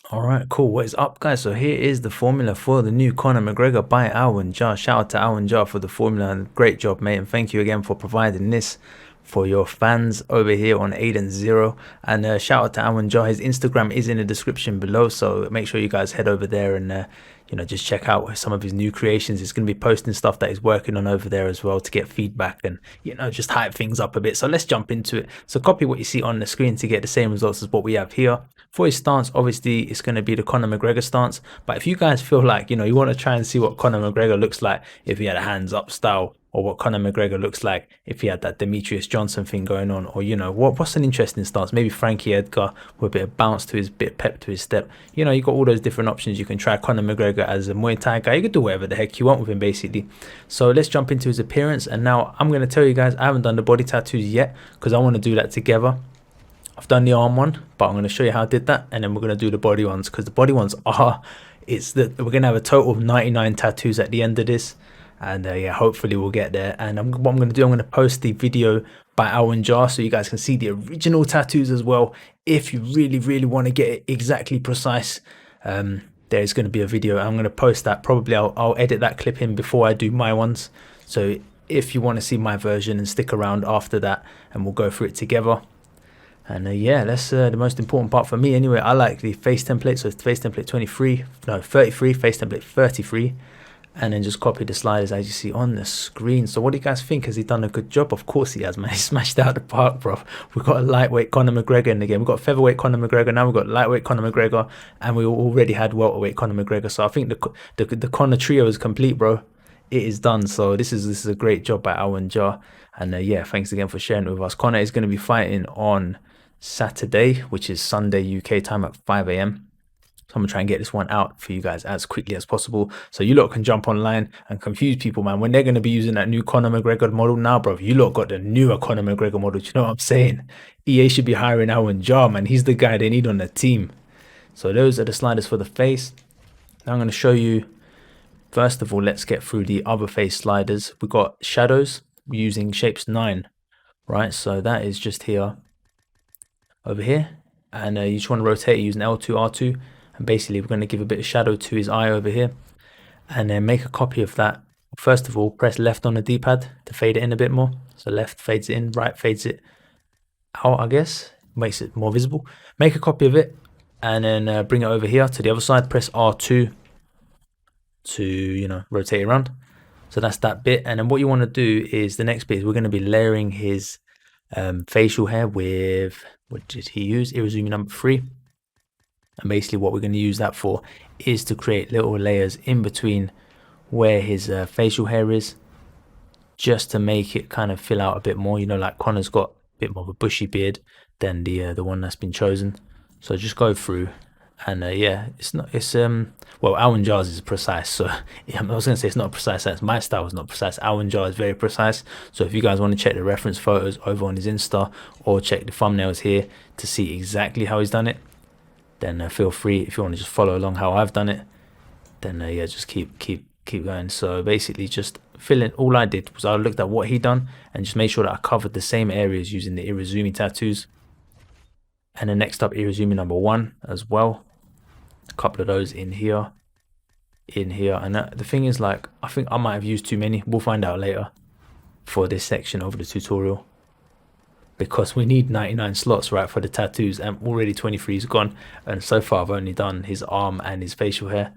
All right, cool. What is up, guys? So here is the formula for the new Conor McGregor by AwnJah. Shout out to AwnJah for the formula and great job, mate. And thank you again for providing this for your fans over here on Aiden Zero. And shout out to AwnJah. His Instagram is in the description below, so make sure you guys head over there and just check out some of his new creations. He's going to be posting stuff that he's working on over there as well to get feedback and just hype things up a bit. So let's jump into it. So copy what you see on the screen to get the same results as what we have here. For his stance, obviously, it's going to be the Conor McGregor stance. But if you guys feel like, you want to try and see what Conor McGregor looks like if he had a hands up style, or what Conor McGregor looks like if he had that Demetrius Johnson thing going on, or, what's an interesting stance? Maybe Frankie Edgar with a bit of bounce to his bit, pep to his step. You got all those different options. You can try Conor McGregor as a Muay Thai guy. You can do whatever the heck you want with him, basically. So let's jump into his appearance. And now I'm going to tell you guys, I haven't done the body tattoos yet because I want to do that together. I've done the arm one, but I'm going to show you how I did that, and then we're going to do the body ones because the body ones are, we're going to have a total of 99 tattoos at the end of this, and yeah, hopefully we'll get there. And what I'm going to do, I'm going to post the video by AwnJah so you guys can see the original tattoos as well. If you really, really want to get it exactly precise, there's going to be a video. I'm going to post that. Probably I'll edit that clip in before I do my ones. So if you want to see my version, and stick around after that, and we'll go through it together. And yeah, that's the most important part for me anyway. I like the face template, so it's face template 33, face template 33, and then just copy the sliders as you see on the screen. So what do you guys think? Has he done a good job? Of course he has, man. He smashed out the park, bro. We've got a lightweight Conor McGregor in the game. We've got featherweight Conor McGregor, now we've got lightweight Conor McGregor, and we already had welterweight Conor McGregor. So I think the Conor trio is complete, bro. It is done. So this is a great job by AwnJah. And yeah, thanks again for sharing it with us. Conor is going to be fighting on Saturday, which is Sunday UK time at 5 a.m. So I'm gonna try and get this one out for you guys as quickly as possible, so you lot can jump online and confuse people, man, when they're gonna be using that new Conor McGregor model. Now, bro, you lot got the newer Conor McGregor model. Do you know what I'm saying? EA should be hiring AwnJah, man. He's the guy they need on the team. So those are the sliders for the face. Now I'm gonna show you. First of all, let's get through the other face sliders. We've got shadows using shapes 9, right? So that is just here, over here, and you just want to rotate it using L2, R2, and basically we're going to give a bit of shadow to his eye over here, and then make a copy of that. First of all, press left on the D-pad to fade it in a bit more. So left fades it in, right fades it out, I guess, makes it more visible. Make a copy of it, and then bring it over here to the other side. Press R2 to rotate it around. So that's that bit. And then what you want to do is the next bit is we're going to be layering his facial hair with, what did he use? Irezumi number 3. And basically what we're going to use that for is to create little layers in between where his facial hair is, just to make it kind of fill out a bit more. Like Conor's got a bit more of a bushy beard than the one that's been chosen. So just go through, and yeah, well, AwnJah's is precise. So yeah, I was gonna say it's not precise. That's my style is not precise. AwnJah is very precise. So if you guys want to check the reference photos over on his Insta, or check the thumbnails here to see exactly how he's done it, then feel free. If you want to just follow along how I've done it, then yeah, just keep going. So basically, just fill in. All I did was I looked at what he done and just made sure that I covered the same areas using the Irezumi tattoos. And then next up, Irezumi number 1 as well. A couple of those in here, and the thing is, like, I think I might have used too many. We'll find out later for this section of the tutorial, because we need 99 slots, right, for the tattoos, and already 23 is gone, and so far I've only done his arm and his facial hair.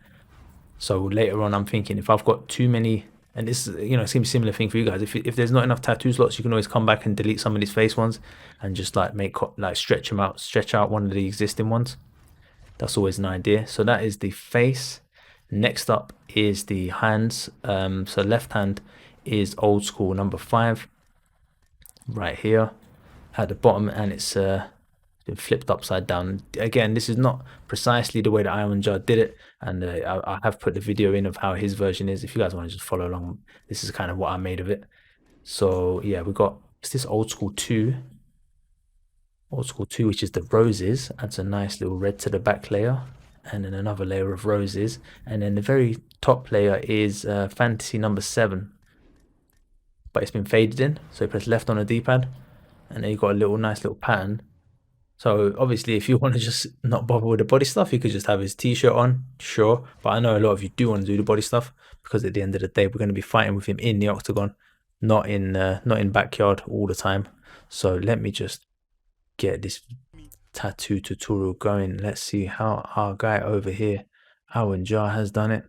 So later on, I'm thinking if I've got too many, and this is, it's gonna be a similar thing for you guys. If there's not enough tattoo slots, you can always come back and delete some of these face ones and just like stretch out one of the existing ones. That's always an idea. So that is the face. Next up is the hands. So left hand is old school number 5, right here at the bottom, and it's been flipped upside down. Again, this is not precisely the way that AwnJah did it, and I have put the video in of how his version is. If you guys want to just follow along, this is kind of what I made of it. So yeah, we got, it's this old school 2, which is the roses. Adds a nice little red to the back layer, and then another layer of roses, and then the very top layer is fantasy number 7, but it's been faded in. So you press left on the D-pad, and then you got a nice little pattern So obviously, if you want to just not bother with the body stuff, you could just have his t-shirt on, sure. But I know a lot of you do want to do the body stuff because at the end of the day, we're going to be fighting with him in the octagon, not in backyard all the time. So let me just get this tattoo tutorial going. Let's see how our guy over here, AwnJah, has done it.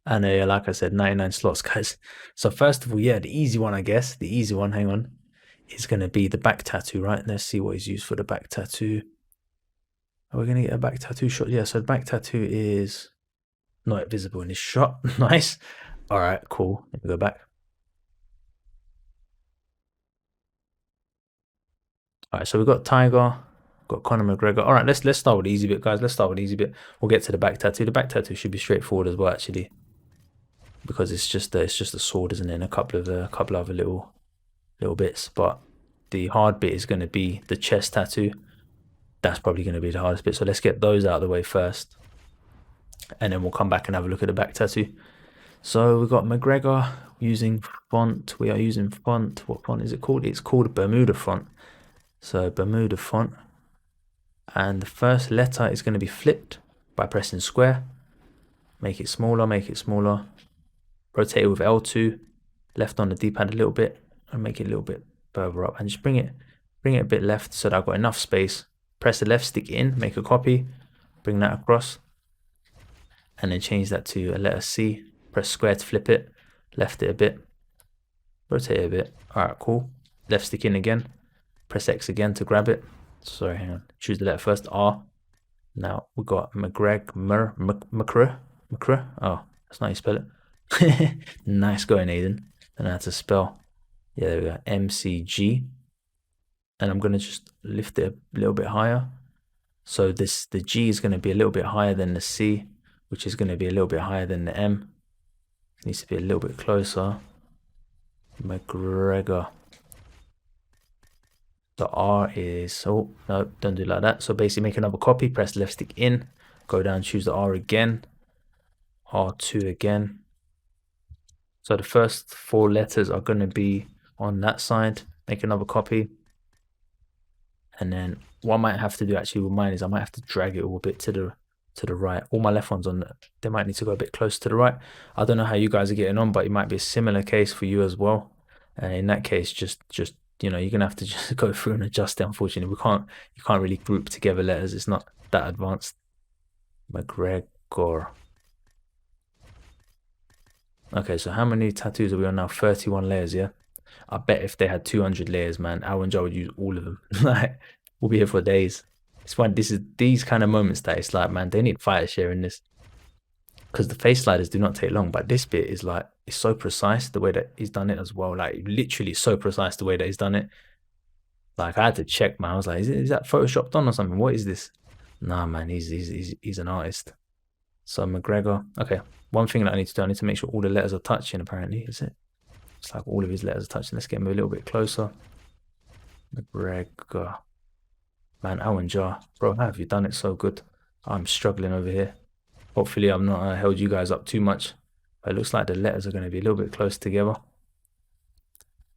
And like I said, 99 slots, guys. So first of all, yeah, the easy one, I guess, the easy one, hang on, is going to be the back tattoo, right? Let's see what is used for the back tattoo. Are we going to get a back tattoo shot? Yeah, so the back tattoo is not visible in this shot. Nice. All right, cool. Let me go back. All right, so we've got Tiger, got Conor McGregor. All right, let's start with the easy bit, guys. Let's start with the easy bit. We'll get to the back tattoo. The back tattoo should be straightforward as well, actually, because it's just a sword, isn't it? And a couple of other little bits. But the hard bit is going to be the chest tattoo. That's probably going to be the hardest bit. So let's get those out of the way first, and then we'll come back and have a look at the back tattoo. So we've got McGregor using font. We are using font. What font is it called? It's called Bermuda font. So Bermuda font. And the first letter is going to be flipped by pressing square. Make it smaller, make it smaller. Rotate it with L2, left on the D-pad a little bit, and make it a little bit further up. And just bring it a bit left so that I've got enough space. Press the left, stick it in, make a copy, bring that across, and then change that to a letter C. Press square to flip it, left it a bit, rotate it a bit. All right, cool. Left stick in again, press X again to grab it. Sorry, hang on. Choose the letter first, R. Now we've got McGregor. Oh, that's not how you spell it. Nice going, Aiden. Don't know how to spell. Yeah, there we go. MCG. And I'm going to just lift it a little bit higher. So the G is going to be a little bit higher than the C, which is going to be a little bit higher than the M. It needs to be a little bit closer. McGregor. The R is, oh, no, don't do it like that. So basically make another copy, press left stick in, go down, choose the R again. R2 again. So the first 4 letters are going to be on that side. Make another copy. And then what I might have to do actually with mine is I might have to drag it all a bit to the right. All my left ones they might need to go a bit closer to the right. I don't know how you guys are getting on, but it might be a similar case for you as well. And in that case, just you're gonna have to just go through and adjust it. Unfortunately, you can't really group together letters. It's not that advanced. McGregor. Okay, so how many tattoos are we on now? 31 layers, yeah? I bet if they had 200 layers, man, AwnJah would use all of them. Like, we'll be here for days. It's why this is these kind of moments that it's like, man, they need fire sharing this. Because the face sliders do not take long, but this bit is like, it's so precise the way that he's done it as well. Like, literally so precise the way that he's done it. Like, I had to check, man. I was like, is that photoshopped on or something? What is this? Nah, man, he's an artist. So McGregor. Okay, one thing that I need to do, I need to make sure all the letters are touching, apparently, is it? It's like all of his letters are touching. Let's get him a little bit closer. McGregor. Man, AwnJah. Bro, how have you done it so good? I'm struggling over here. Hopefully I've not held you guys up too much. But it looks like the letters are going to be a little bit close together.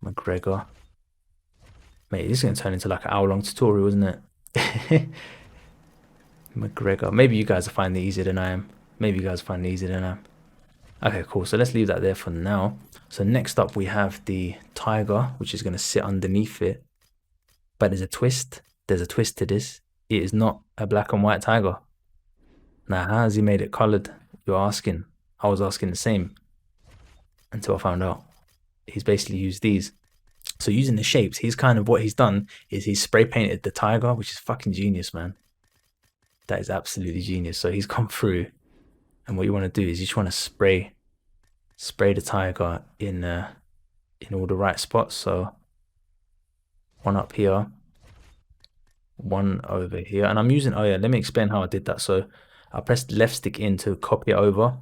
McGregor. Mate, this is going to turn into like an hour-long tutorial, isn't it? McGregor. Maybe you guys are finding it easier than I am. Maybe you guys find it easier than I am. Okay, cool. So let's leave that there for now. So next up we have the tiger, which is going to sit underneath it. But there's a twist. There's a twist to this. It is not a black and white tiger. Now, how has he made it colored? You're asking. I was asking the same until I found out. He's basically used these. So using the shapes, he's kind of what he's done is he's spray painted the tiger, which is fucking genius, man. That is absolutely genius. So he's come through, and what you want to do is you just want to spray the tiger in all the right spots. So one up here, one over here, and I'm using, oh yeah, let me explain how I did that. So I pressed left stick in to copy it over.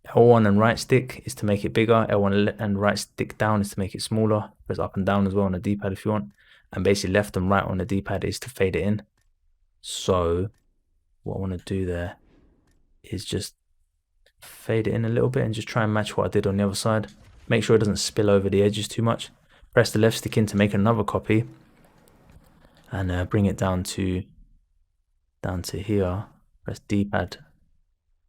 L1 and right stick is to make it bigger. L1 and right stick down is to make it smaller. Press up and down as well on the D-pad if you want. And basically left and right on the D-pad is to fade it in. So what I want to do there is just fade it in a little bit and just try and match what I did on the other side. Make sure it doesn't spill over the edges too much. Press the left stick in to make another copy. And bring it down to here. Press D-pad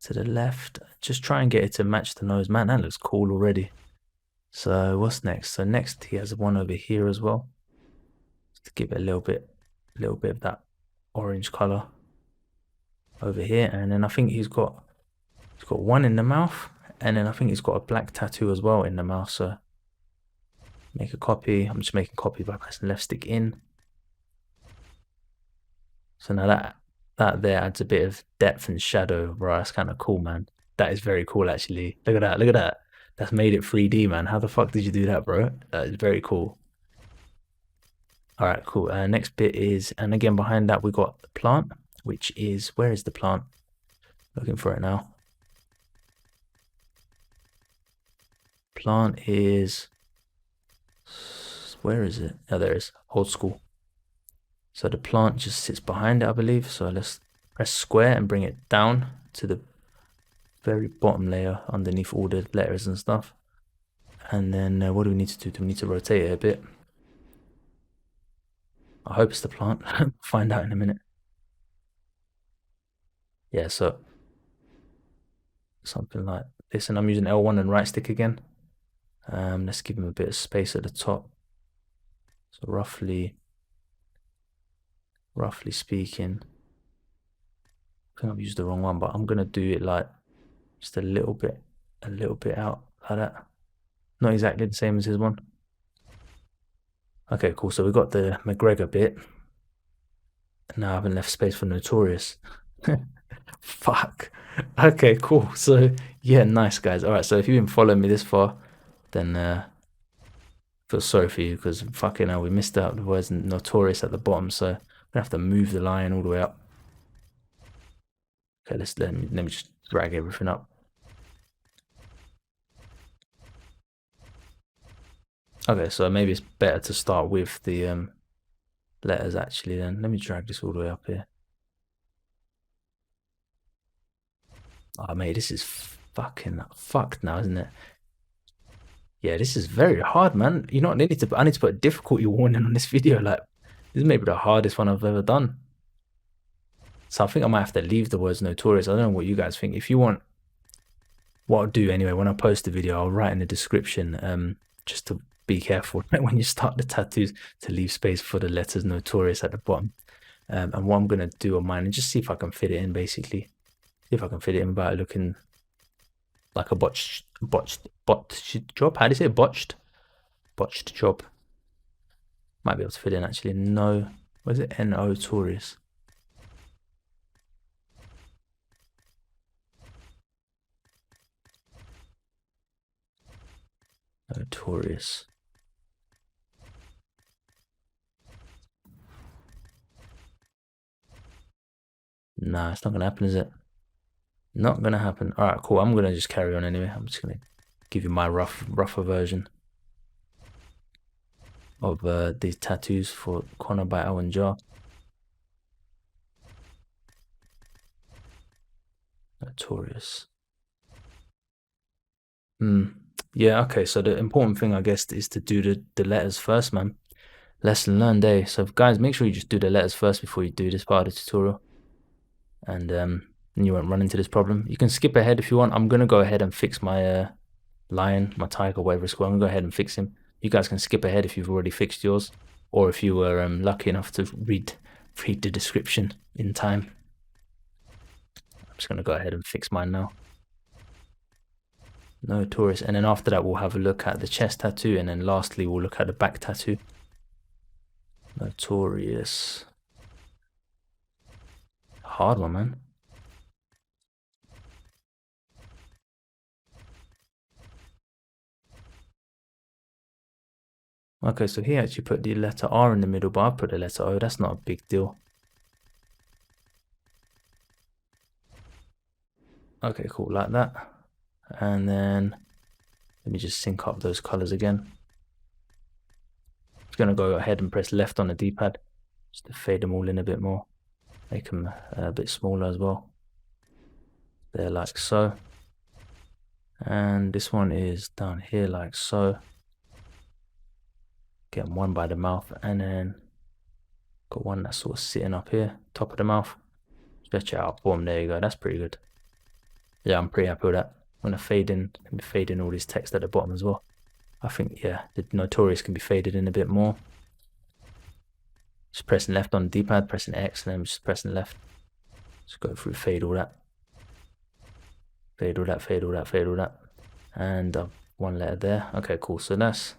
to the left. Just try and get it to match the nose. Man, that looks cool already. So what's next? So next he has one over here as well. Just to give it a little bit of that orange color over here. And then I think he's got one in the mouth. And then I think he's got a black tattoo as well in the mouth. So make a copy. I'm just making a copy by pressing left stick in. So now that there adds a bit of depth and shadow, bro. That's kind of cool, man. That is very cool, actually. Look at that. Look at that. That's made it 3D, man. How the fuck did you do that, bro? That is very cool. All right, cool. Next bit is, and again behind that we got the plant, which is, where is the plant? Looking for it now. Plant is, where is it? Oh, there it is. Old school. So the plant just sits behind it, I believe. So let's press square and bring it down to the very bottom layer underneath all the letters and stuff. And then what do we need to do? Do we need to rotate it a bit? I hope it's the plant. Find out in a minute. Yeah, so something like this. And I'm using L1 and right stick again. Let's give him a bit of space at the top. So roughly speaking, I think I've used the wrong one, but I'm gonna do it like just a little bit out like that. Not exactly the same as his one. Okay, cool. So we've got the McGregor bit. Now I haven't left space for Notorious. Fuck. Okay, cool. So yeah, nice guys. All right, so if you've been following me this far, then I feel sorry for you because fucking hell, we missed out the words Notorious at the bottom, so I'm gonna have to move the line all the way up. Okay, let me just drag everything up. Okay, so maybe it's better to start with the letters actually then. Let me drag this all the way up here. Oh mate, this is fucking fucked now, isn't it? Yeah, this is very hard, man. You know what? I need to put a difficulty warning on this video. Like, this is maybe the hardest one I've ever done. So I think I might have to leave the words notorious. I don't know what you guys think. If you want, what I'll do anyway, when I post the video, I'll write in the description, just to be careful when you start the tattoos to leave space for the letters notorious at the bottom. And what I'm gonna do on mine and just see if I can fit it in, basically. See if I can fit it in without looking like a botched job. How do you say it? Botched job. Might be able to fit in actually. No, what is it? Notorious. Notorious. Nah, it's not gonna happen, is it? Not gonna happen. All right, cool. I'm gonna just carry on anyway. I'm just gonna give you my rougher version of these tattoos for Conor by AwnJah. Notorious. Yeah, okay. So the important thing, I guess, is to do the letters first, man. Lesson learned, eh? So guys, make sure you just do the letters first before you do this part of the tutorial, and you won't run into this problem. You can skip ahead if you want. I'm gonna go ahead and fix my lion, my tiger, whatever it's called. I'm gonna go ahead and fix him. You guys can skip ahead if you've already fixed yours, or if you were lucky enough to read the description in time. I'm just gonna go ahead and fix mine now. Notorious, and then after that we'll have a look at the chest tattoo, and then lastly we'll look at the back tattoo. Notorious. Hard one, man. Okay, so he actually put the letter R in the middle, but I put the letter O. That's not a big deal. Okay, cool, like that. And then let me just sync up those colors again. I'm gonna go ahead and press left on the D-pad just to fade them all in a bit more. Make them a bit smaller as well. They're like so. And this one is down here like so. Get one by the mouth, and then got one that's sort of sitting up here, top of the mouth. Stretch it out, boom, there you go. That's pretty good. Yeah, I'm pretty happy with that. I'm gonna fade in all this text at the bottom as well. I think, yeah, the notorious can be faded in a bit more. Just pressing left on the D-pad, pressing X, and then just pressing left. Just go through, fade all that. Fade all that, fade all that, fade all that. And one letter there. Okay, cool. So that's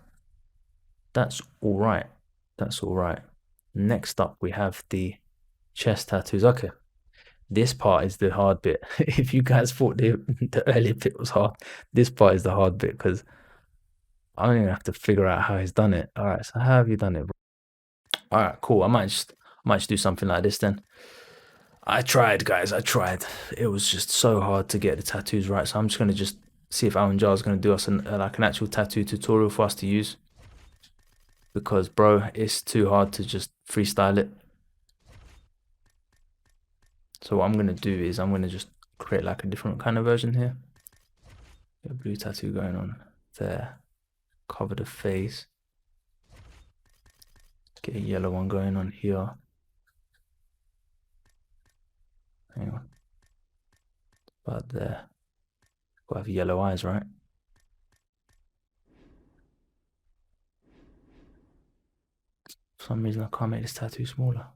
all right. That's all right. Next up, we have the chest tattoos. Okay, this part is the hard bit. If you guys thought the earlier bit was hard, this part is the hard bit because I'm gonna have to figure out how he's done it. All right, so how have you done it, bro? All right, cool. I might just do something like this then. I tried, guys. I tried. It was just so hard to get the tattoos right. So I'm just gonna see if AwnJah is gonna do us like an actual tattoo tutorial for us to use. Because, bro, it's too hard to just freestyle it. So what I'm gonna do is I'm gonna just create like a different kind of version here. Get a blue tattoo going on there. Cover the face. Get a yellow one going on here. Hang on. About there. Gotta have yellow eyes, right? For some reason I can't make this tattoo smaller.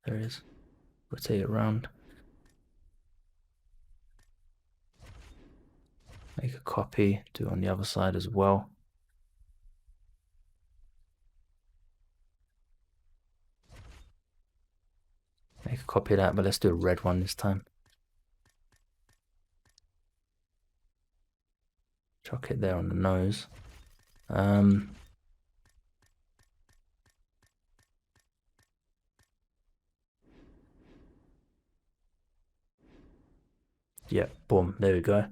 There it is. Rotate it around. Make a copy. Do it on the other side as well. Make a copy of that, but let's do a red one this time. Chuck it there on the nose. Yeah, boom, there we go.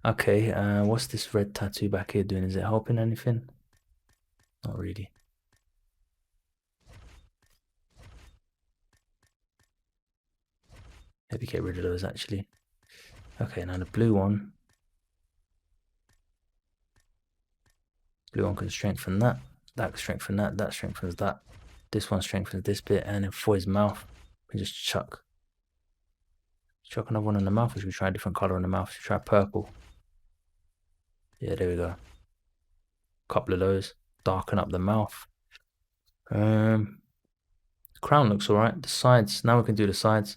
Okay, what's this red tattoo back here doing? Is it helping anything? Not really. Maybe get rid of those actually. Okay, now the blue one. Blue one can strengthen that. That can strengthen that. That strengthens that. This one strengthens this bit. And then for his mouth, we just chuck another one in the mouth. Or should we try a different color in the mouth? Should we try purple? Yeah, there we go. Couple of those. Darken up the mouth. Crown looks alright. The sides. Now we can do the sides.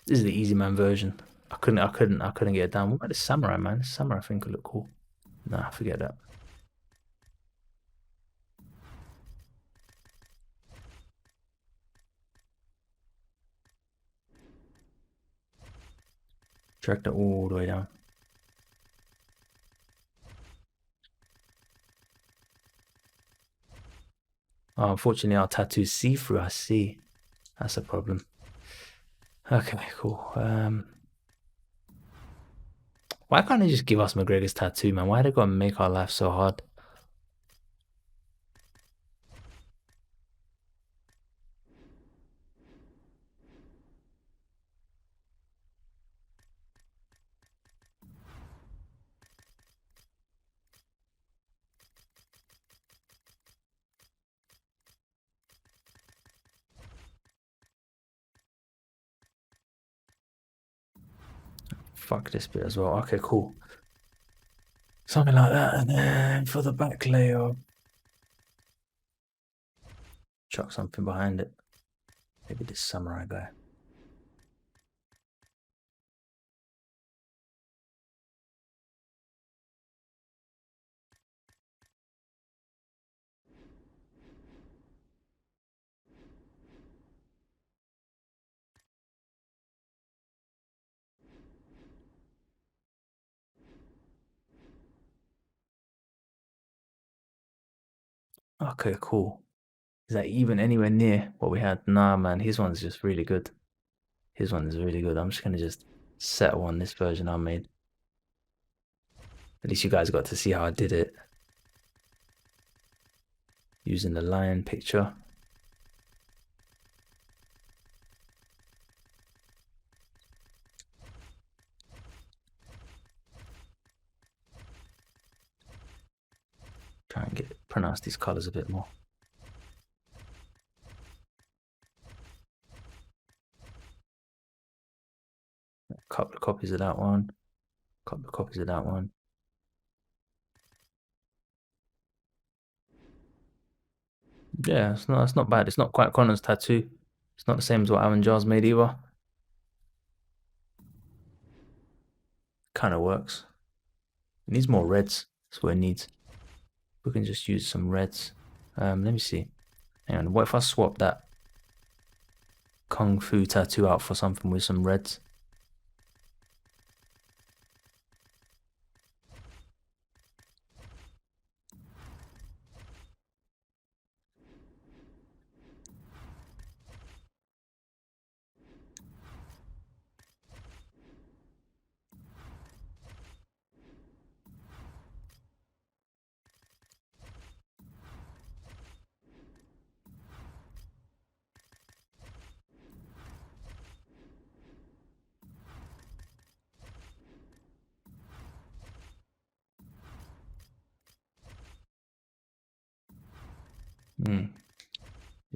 This is the easy man version. I couldn't get it down. What about the samurai, man? The samurai I think would look cool. Nah, forget that. Drag that all the way down. Oh, unfortunately, our tattoo's see-through. I see. That's a problem. Okay, cool. Why can't they just give us McGregor's tattoo, man? Why they gotta make our life so hard? Fuck this bit as well. Okay, cool. Something like that. And then for the back layer, chuck something behind it. Maybe this samurai guy. Okay, cool. Is that even anywhere near what we had? Nah, man. His one's just really good. His one is really good. I'm just gonna just settle on this version I made. At least you guys got to see how I did it. Using the lion picture. Try and pronounce these colors a bit more. A couple of copies of that one. A couple of copies of that one. Yeah, it's not bad. It's not quite Conor's tattoo. It's not the same as what AwnJah's made either. Kind of works. It needs more reds. That's what it needs. We can just use some reds. Let me see. Hang on. What if I swap that Kung Fu tattoo out for something with some reds?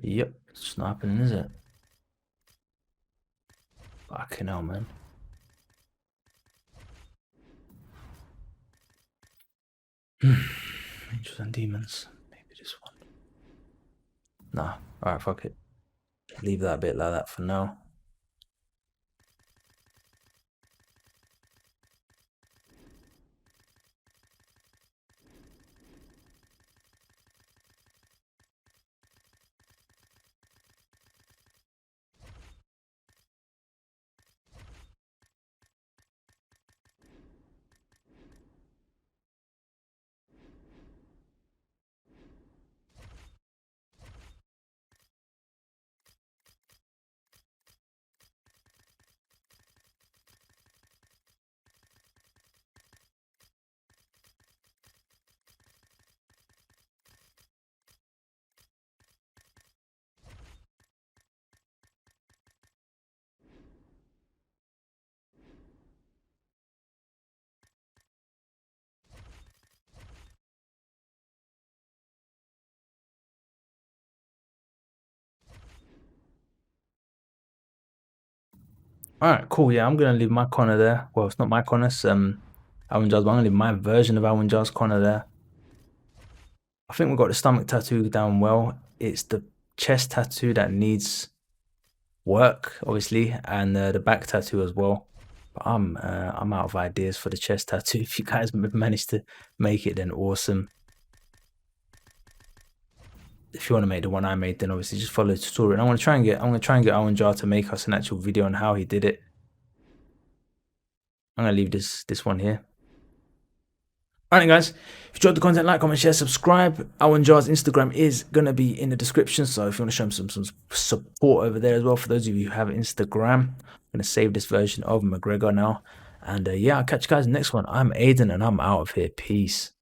Yep, it's not happening, is it? Fucking hell, man. Angels and demons. Maybe this one. Nah. Alright, fuck it. Leave that bit like that for now. All right, cool. Yeah, I'm gonna leave my Conor there. Well, it's not my Conor, it's AwnJah's, but I'm gonna leave my version of AwnJah's Conor there. I think we've got the stomach tattoo down well. It's the chest tattoo that needs work, obviously, and the back tattoo as well. But I'm out of ideas for the chest tattoo. If you guys managed to make it, then awesome. If you want to make the one I made, then obviously just follow the tutorial. And I'm gonna try and get AwnJah to make us an actual video on how he did it. I'm gonna leave this one here. Alright guys, if you enjoyed the content, like, comment, share, subscribe. AwnJah's Instagram is going to be in the description, so if you want to show him some support over there as well, for those of you who have Instagram, I'm going to save this version of McGregor now. And yeah, I'll catch you guys in the next one. I'm Aiden and I'm out of here. Peace.